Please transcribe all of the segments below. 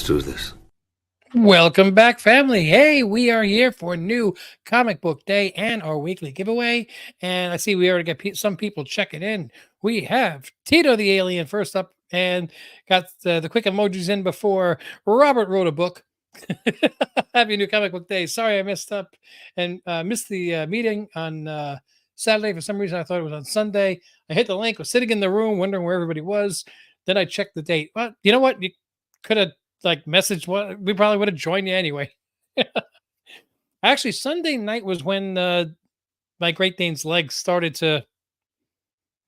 do this. Welcome back, family. Hey, we are here for new comic book day and our weekly giveaway. And I see we already got some people checking in. We have Tito the Alien first up and got the quick emojis in before Robert wrote a book. Happy new comic book day. Sorry I messed up and missed the meeting on Saturday. For some reason, I thought it was on Sunday. I hit the link, was sitting in the room wondering where everybody was. Then I checked the date. Well, you know what? You could have like message what we probably would have joined you anyway. Actually, Sunday night was when my Great Dane's legs started to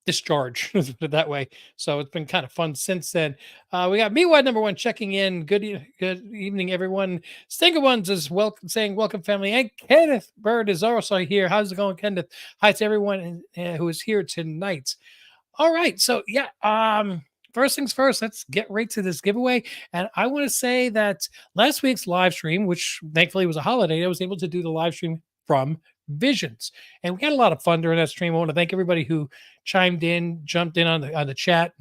discharge, let's put it that way. So it's been kind of fun since then. We got MeWad number one checking in. Good evening, everyone. Stinger Ones is saying welcome, family. And Kenneth Bird is also here. How's it going, Kenneth? Hi to everyone who is here tonight. All right, so yeah, first things first, let's get right to this giveaway. And I want to say that last week's live stream, which thankfully was a holiday, I was able to do the live stream from Visions, and we had a lot of fun during that stream. I want to thank everybody who chimed in, jumped in on the chat,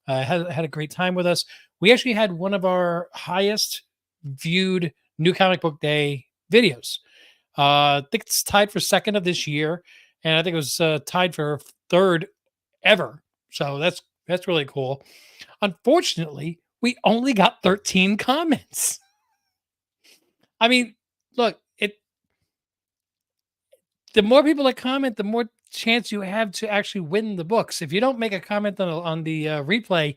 and had a great time with us. We actually had one of our highest viewed New Comic Book Day videos. I think it's tied for second of this year, and I think it was tied for third ever. So that's really cool. Unfortunately, we only got 13 comments. I mean, look, the more people that comment, the more chance you have to actually win the books. If you don't make a comment on the replay,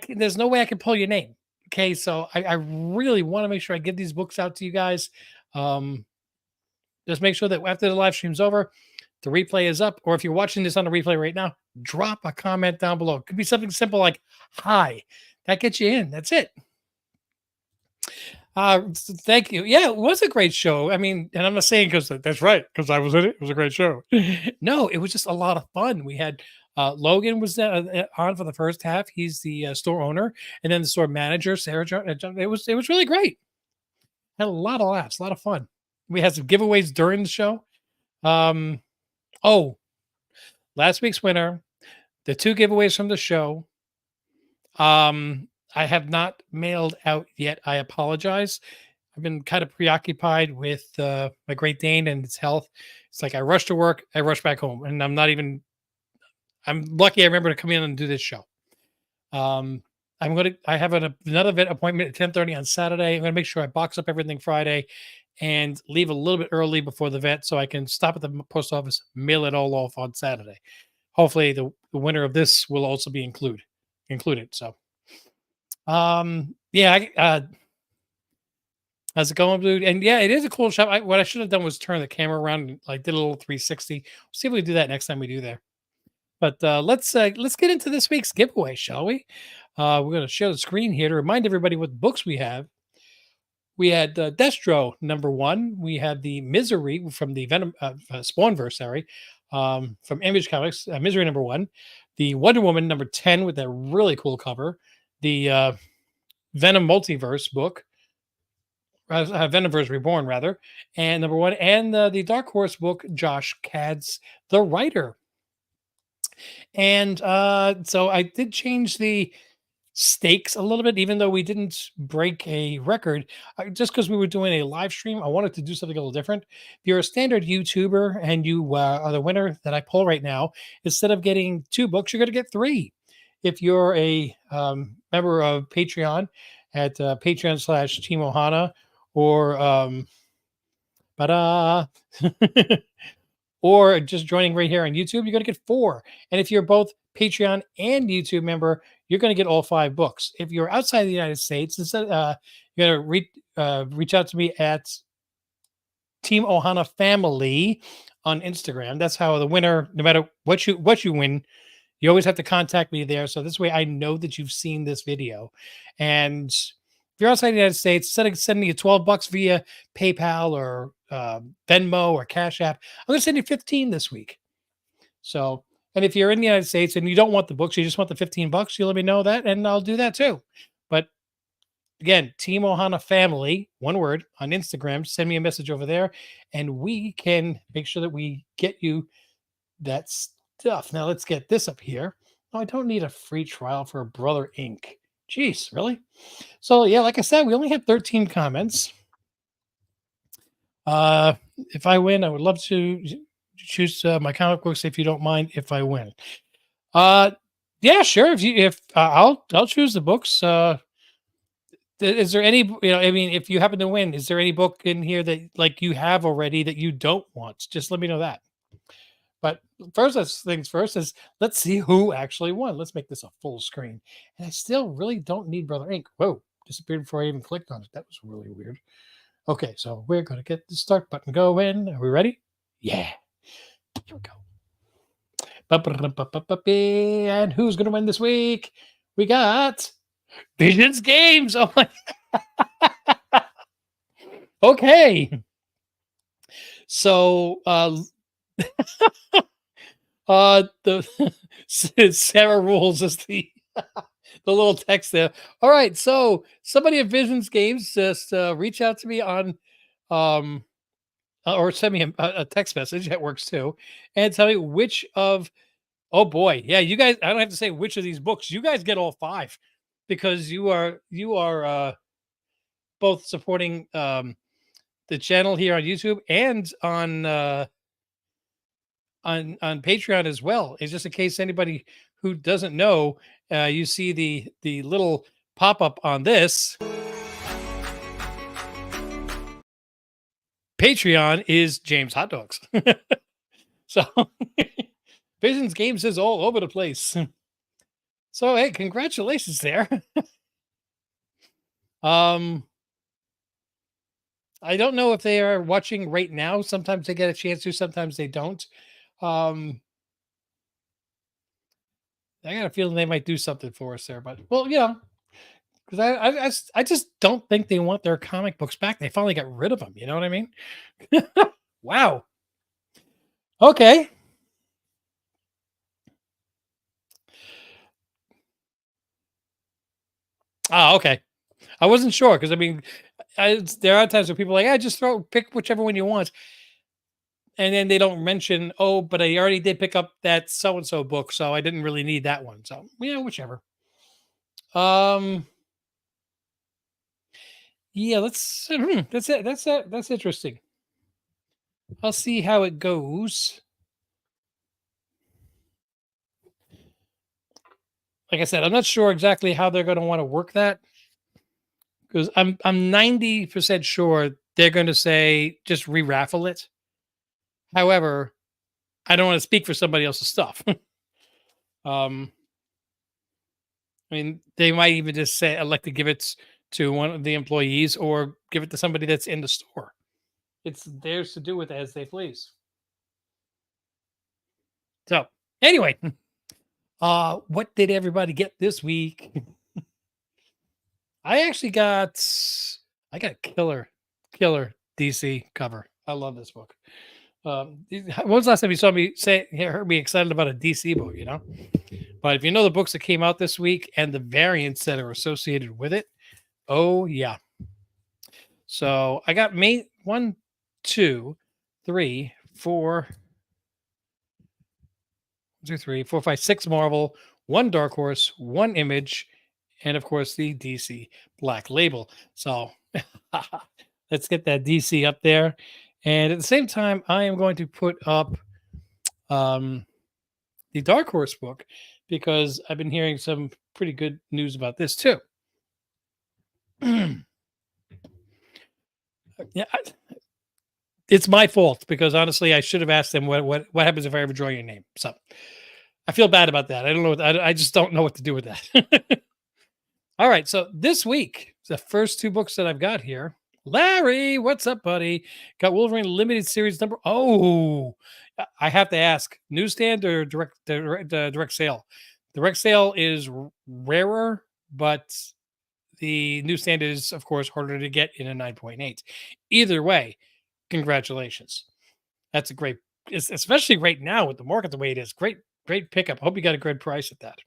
there's no way I can pull your name. Okay, so I really want to make sure I give these books out to you guys. Just make sure that after the live stream's over, the replay is up, or if you're watching this on the replay right now, drop a comment down below. It could be something simple like "Hi," that gets you in. That's it. Thank you. Yeah, it was a great show. I mean, and I'm not saying because that's right, because I was in it. It was a great show. No, it was just a lot of fun. We had Logan was on for the first half. He's the store owner, and then the store manager, Sarah. It was really great. Had a lot of laughs, a lot of fun. We had some giveaways during the show. Oh, last week's winner, the two giveaways from the show. I have not mailed out yet. I apologize. I've been kind of preoccupied with my Great Dane and its health. It's like I rush to work, I rush back home, and I'm lucky I remember to come in and do this show. I have another vet appointment at 10:30 on Saturday. I'm going to make sure I box up everything Friday and leave a little bit early before the vet so I can stop at the post office, mail it all off on Saturday. Hopefully the winner of this will also be included. So, yeah, how's it going, dude? And yeah, it is a cool shop. What I should have done was turn the camera around and like did a little 360. We'll see if we do that next time we do there. But let's get into this week's giveaway, shall we? We're going to share the screen here to remind everybody what books we have. We had Destro number one. We had the Misery from the Venom Spawnverse, sorry, from Image Comics. Misery number one. The Wonder Woman number 10 with that really cool cover. The Venom Multiverse book. Venomverse Reborn, rather. And number one. And the Dark Horse book, Josh Cad's The Writer. And so I did change the stakes a little bit, even though we didn't break a record. Just because we were doing a live stream, I wanted to do something a little different. If you're a standard YouTuber and you are the winner that I pull right now, instead of getting 2 books, you're going to get 3. If you're a member of Patreon at Patreon/Team Ohana or or just joining right here on YouTube, you're going to get 4. And if you're both Patreon and YouTube member, you're going to get all 5 books. If you're outside the United States, instead, you're going to reach out to me at Team Ohana Family on Instagram. That's how the winner, no matter what you win, you always have to contact me there. So this way I know that you've seen this video. And if you're outside the United States, instead of sending you $12 via PayPal or Venmo or Cash App, I'm going to send you 15 this week. So, and if you're in the United States and you don't want the books, you just want the $15, you let me know that, and I'll do that too. But again, Team Ohana Family, one word, on Instagram. Send me a message over there, and we can make sure that we get you that stuff. Now let's get this up here. Oh, I don't need a free trial for Brother Ink. Jeez, really? So yeah, like I said, we only had 13 comments. Uh, if I win, I would love to choose my comic books if you don't mind if I win. Uh, yeah, sure. If I'll choose the books. Is there any, I mean, if you happen to win, is there any book in here that like you have already that you don't want? Just let me know that. But first, let's things first is let's see who actually won. Let's make this a full screen. And I still really don't need Brother Ink. Whoa, disappeared before I even clicked on it. That was really weird. Okay, so we're gonna get the start button going. Are we ready? Yeah. Here we go. And who's gonna win this week? We got Visions Games. Oh my. Okay. So the Sarah rules is the little text there. All right, so somebody at Visions Games just reach out to me on um or send me a text message. That works too, and tell me which of. Oh boy, yeah, you guys. I don't have to say which of these books. You guys get all five because you are both supporting the channel here on YouTube and on Patreon as well. It's just in case anybody who doesn't know, you see the little pop up on this. Patreon is James Hot Dogs. So Visions Games is all over the place. So hey, congratulations there. um I don't know if they are watching right now. Sometimes they get a chance to, sometimes they don't. Um I got a feeling they might do something for us there, but well, because I just don't think they want their comic books back. They finally got rid of them. You know what I mean? Wow. Okay. Ah, okay. I wasn't sure because I mean, there are times where people are like, "I just pick whichever one you want," and then they don't mention, "Oh, but I already did pick up that so and so book, so I didn't really need that one." So yeah, whichever. Um, yeah, that's it. That's it. That's interesting. I'll see how it goes. Like I said, I'm not sure exactly how they're going to want to work that because I'm 90% sure they're going to say just re-raffle it. However, I don't want to speak for somebody else's stuff. um, I mean, they might even just say elect to give it to one of the employees or give it to somebody that's in the store. It's theirs to do with as they please. So anyway, what did everybody get this week? I got a killer DC cover. I love this book. When was the last time you saw me heard me excited about a DC book? But if you know the books that came out this week and the variants that are associated with it, oh yeah. So I got one, two, three, four, 5, 6 Marvel, one Dark Horse, one Image, and of course the DC Black Label. So let's get that DC up there. And at the same time, I am going to put up the Dark Horse book because I've been hearing some pretty good news about this too. Yeah, it's my fault because honestly, I should have asked them what happens if I ever draw your name. So I feel bad about that. I don't know. I just don't know what to do with that. All right. So this week, the first two books that I've got here. Larry, what's up, buddy? Got Wolverine Limited Series number. Oh, I have to ask: newsstand or direct sale? Direct sale is rarer, but the newsstand is, of course, harder to get in a 9.8. Either way, congratulations. That's a great, especially right now with the market the way it is. Great pickup. Hope you got a good price at that.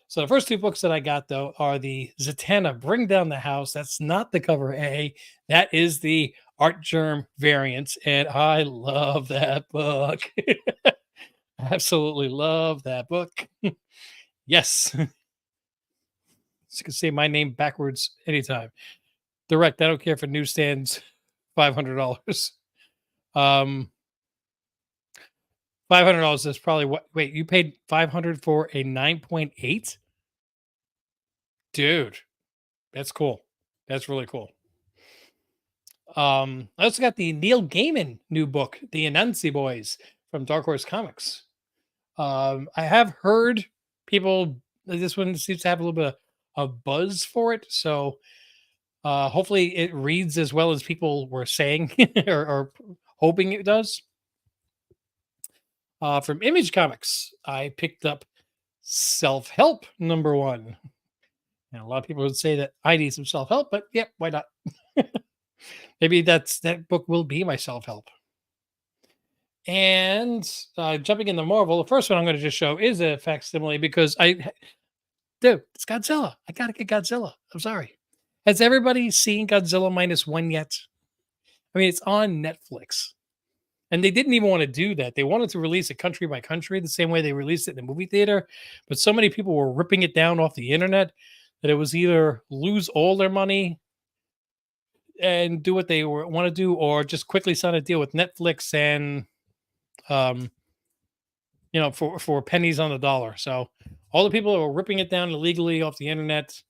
So the first two books that I got though are the Zatanna Bring Down the House. That's not the cover A. That is the Art Germ variant, and I love that book. Absolutely love that book. Yes. You can say my name backwards anytime. Direct. I don't care for newsstands. $500. Um, $500 is probably what? Wait, you paid 500 for a 9.8? Dude, that's cool. That's really cool. I also got the Neil Gaiman new book, The Anansi Boys from Dark Horse Comics. I have heard people, this one seems to have a little bit of buzz for it. So hopefully it reads as well as people were saying or hoping it does. From Image Comics, I picked up Self Help #1. And a lot of people would say that I need some self help, but yeah, why not? Maybe that book will be my self help. And jumping into Marvel, the first one I'm going to just show is a facsimile because dude, it's Godzilla. I got to get Godzilla. I'm sorry. Has everybody seen Godzilla -1 yet? I mean, it's on Netflix. And they didn't even want to do that. They wanted to release it country by country, the same way they released it in the movie theater. But so many people were ripping it down off the internet that it was either lose all their money and do what they want to do, or just quickly sign a deal with Netflix and, um, for pennies on the dollar. So all the people that were ripping it down illegally off the internet,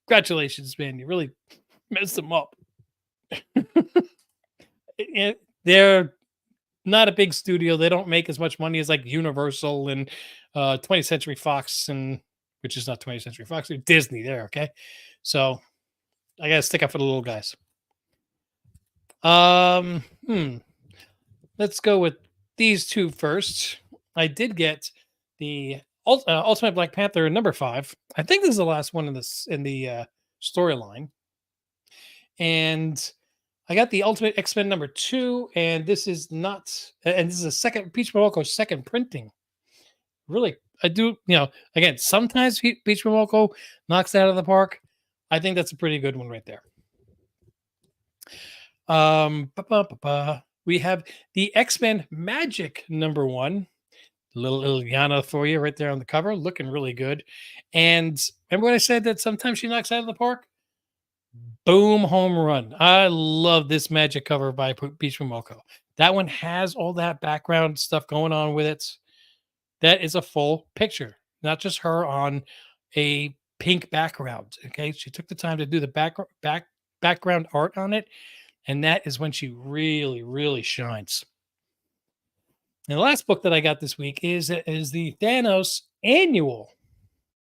congratulations, man! You really messed them up. They're not a big studio. They don't make as much money as like Universal and 20th Century Fox, and which is not 20th Century Fox, Disney. There, okay. So I gotta stick up for the little guys. Um, hmm. Let's go with these two first. I did get the Ultimate Black Panther #5. I think this is the last one in the storyline, and I got the Ultimate X-Men #2, and this is not, and this is a second Peach Momoko second printing. Really, I do, again, sometimes Peach Momoko knocks it out of the park. I think that's a pretty good one right there. We have the X-Men Magic #1. Little Yana for you right there on the cover, looking really good. And remember what I said that sometimes she knocks out of the park? Boom, home run. I love this Magic cover by Peach Momoko. That one has all that background stuff going on with it. That is a full picture, not just her on a pink background. Okay, she took the time to do the background art on it, and that is when she really, really shines. And the last book that I got this week is the Thanos Annual.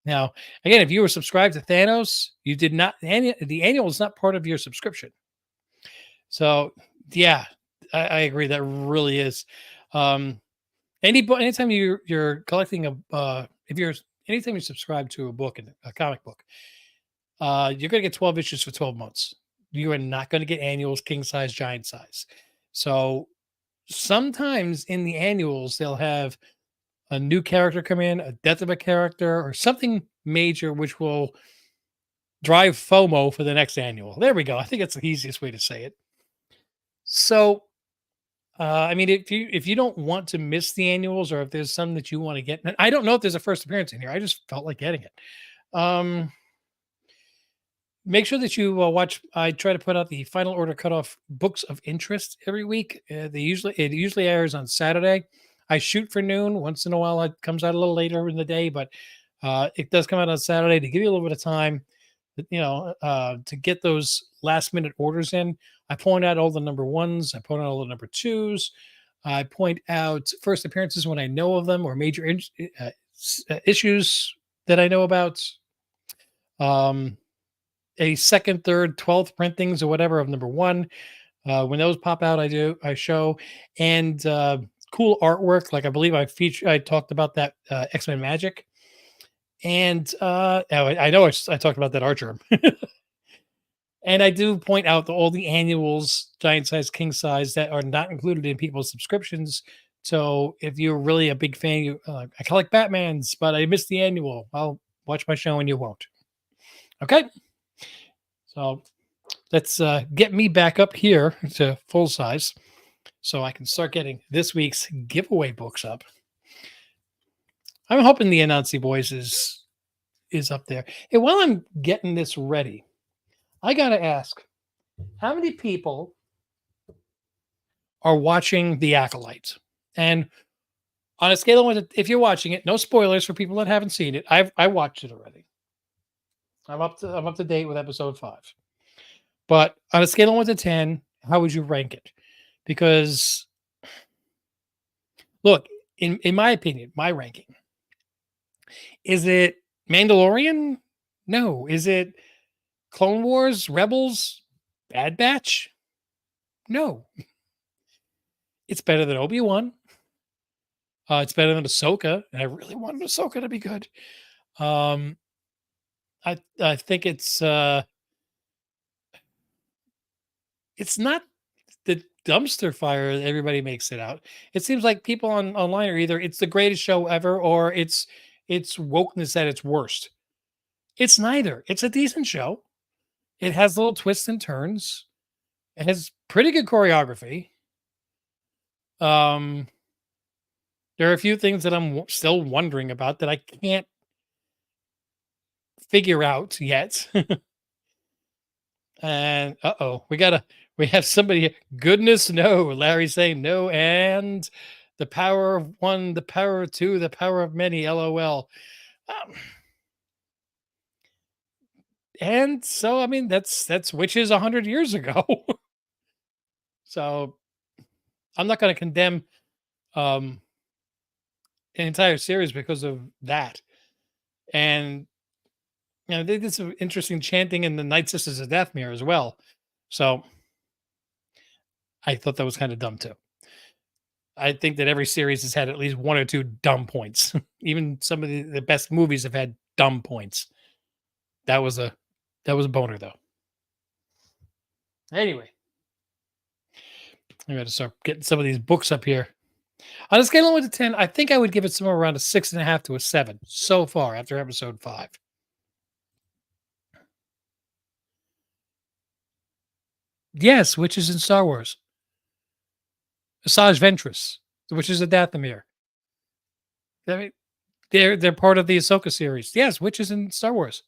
Now, again, if you were subscribed to Thanos, you did not. The annual is not part of your subscription. So, yeah, I agree. That really is. Anytime you're collecting anytime you subscribe to a book, a comic book, you're going to get 12 issues for 12 months. You are not going to get annuals, king size, giant size. So sometimes in the annuals, they'll have a new character come in, a death of a character, or something major, which will drive FOMO for the next annual. There we go. I think that's the easiest way to say it. So, I mean, if you don't want to miss the annuals, or if there's some that you want to get, and I don't know if there's a first appearance in here. I just felt like getting it. Make sure that you watch. I try to put out the Final Order Cutoff books of interest every week. It usually airs on Saturday. I shoot for noon. Once in a while, it comes out a little later in the day, but it does come out on Saturday to give you a little bit of time, to get those last minute orders in. I point out all the #1s. I point out all the #2s. I point out first appearances when I know of them, or major issues that I know about. A second, third, 12th printings or whatever of #1. When those pop out, I show, and cool artwork. Like I believe I talked about that X-Men Magic, and I know I talked about that Archer. And I do point out all the annuals, giant size, king size, that are not included in people's subscriptions. So if you're really a big fan, I collect Batmans, but I missed the annual. I'll watch my show and you won't. Okay. So let's get me back up here to full size so I can start getting this week's giveaway books up. I'm hoping the Anansi Boys is is up there. And while I'm getting this ready, I gotta ask, how many people are watching The Acolyte? And on a scale of 1 to, if you're watching it, no spoilers for people that haven't seen it. I watched it already. I'm up to date with episode 5. But on a scale of 1 to 10, how would you rank it? Because look, in my opinion, my ranking, is it Mandalorian? No. Is it Clone Wars, Rebels, Bad Batch? No. It's better than Obi-Wan. It's better than Ahsoka, and I really wanted Ahsoka to be good. Um, I think it's not the dumpster fire that everybody makes it out. It seems like people online are either it's the greatest show ever or it's wokeness at its worst. It's neither. It's a decent show. It has little twists and turns. It has pretty good choreography. Um, there are a few things that I'm still wondering about that I can't figure out yet. And we have somebody here. Goodness no, Larry saying no, and the power of one, the power of two, the power of many. LOL. And so I mean that's witches 100 years ago. So I'm not going to condemn um an entire series because of that. And they did some interesting chanting in the Night Sisters of Dathomir as well. So I thought that was kind of dumb too. I think that every series has had at least one or two dumb points. Even some of the best movies have had dumb points. That was a boner though. Anyway, I got to start getting some of these books up here. On a scale of 1 to 10, I think I would give it somewhere around a 6.5 to a 7 so far after episode 5. Yes, witches in Star Wars. Asajj Ventress, the witches of Dathomir. I mean, they're part of the Ahsoka series. Yes, witches in Star Wars.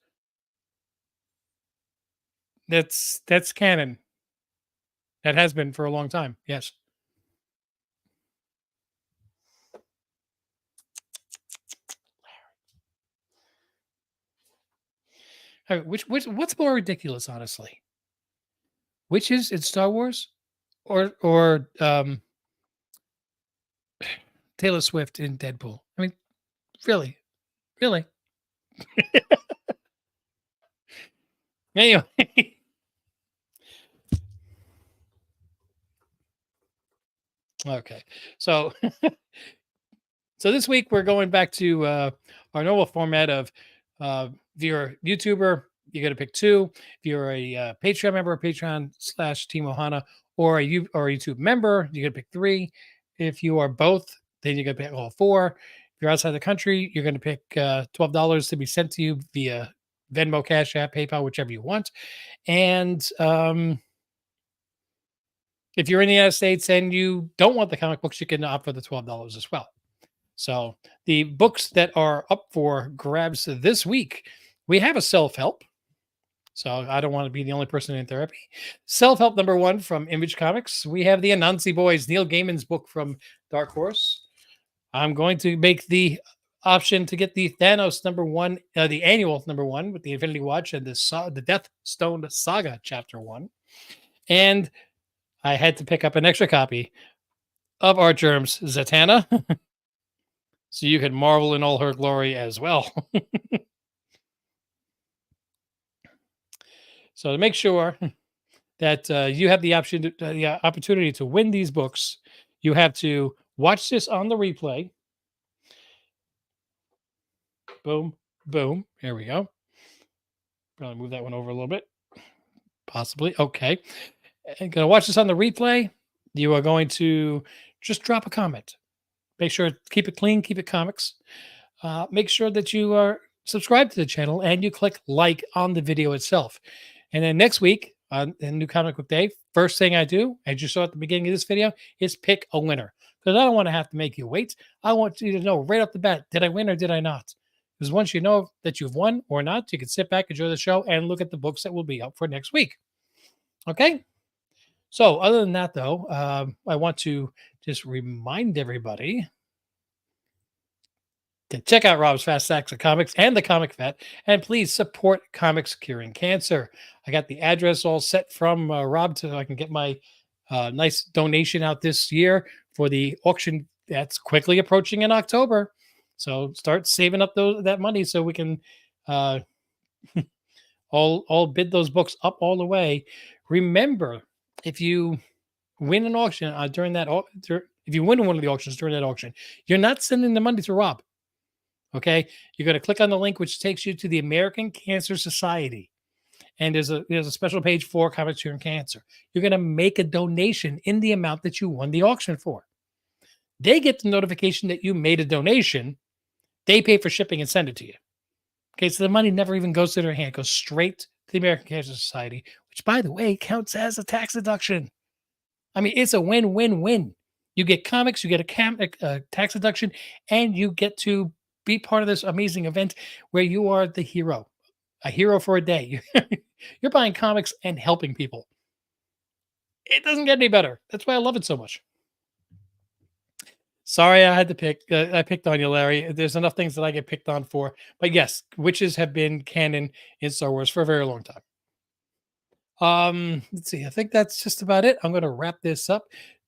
That's canon. That has been for a long time. Yes. Which what's more ridiculous, honestly? Witches in Star Wars, or Taylor Swift in Deadpool? I mean, really, really. Anyway, okay. So so this week we're going back to our normal format of if you're a YouTuber, you got to pick 2. If you're a Patreon member, Patreon/Team Ohana, or or a YouTube member, you got to pick 3. If you are both, then you got to pick all 4. If you're outside the country, you're going to pick $12 to be sent to you via Venmo, Cash App, PayPal, whichever you want. And if you're in the United States and you don't want the comic books, you can opt for the $12 as well. So the books that are up for grabs this week, we have a self-help. So I don't want to be the only person in therapy. Self-help number 1 from Image Comics. We have the Anansi Boys, Neil Gaiman's book from Dark Horse. I'm going to make the option to get the Thanos number 1, the annual number 1 with the Infinity Watch and the Death Stone Saga chapter 1. And I had to pick up an extra copy of Art Germ's Zatanna. So you can marvel in all her glory as well. So to make sure that you have the opportunity to win these books, you have to watch this on the replay. Boom, boom. Here we go. Probably move that one over a little bit. Possibly. Okay. And going to watch this on the replay. You are going to just drop a comment. Make sure keep it clean, keep it comics. Make sure that you are subscribed to the channel and you click like on the video itself. And then next week on New Comic Book Day, first thing I do, as you saw at the beginning of this video, is pick a winner. Because I don't want to have to make you wait. I want you to know right off the bat, did I win or did I not? Because once you know that you've won or not, you can sit back, enjoy the show, and look at the books that will be up for next week. Okay. So, other than that, though, I want to just remind everybody to check out Rob's Fast Stacks of Comics and the Comic Vet, and please support comics curing cancer. I got the address all set from Rob so I can get my nice donation out this year for the auction that's quickly approaching in October. So start saving up that money so we can uh, all bid those books up all the way. Remember, if you win an auction during that, if you win one of the auctions during that auction, you're not sending the money to Rob. Okay, you're going to click on the link, which takes you to the American Cancer Society, and there's a special page for comics curing cancer. You're going to make a donation in the amount that you won the auction for. They get the notification that you made a donation. They pay for shipping and send it to you. Okay, so the money never even goes to their hand; it goes straight to the American Cancer Society, which, by the way, counts as a tax deduction. I mean, it's a win-win-win. You get comics, you get a tax deduction, and you get to be part of this amazing event where you are the hero, a hero for a day. You're buying comics and helping people. It doesn't get any better. That's why I love it so much. Sorry, I had to pick. I picked on you, Larry. There's enough things that I get picked on for. But yes, witches have been canon in Star Wars for a very long time. Let's see. I think that's just about it. I'm going to wrap this up.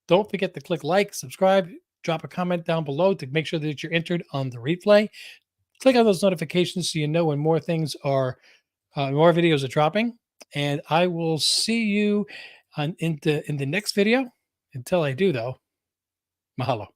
Don't forget to click like, subscribe, drop a comment down below to make sure that you're entered on the replay. Click on those notifications so you know when more things are, more videos are dropping. And I will see you in the next video. Until I do, though, mahalo.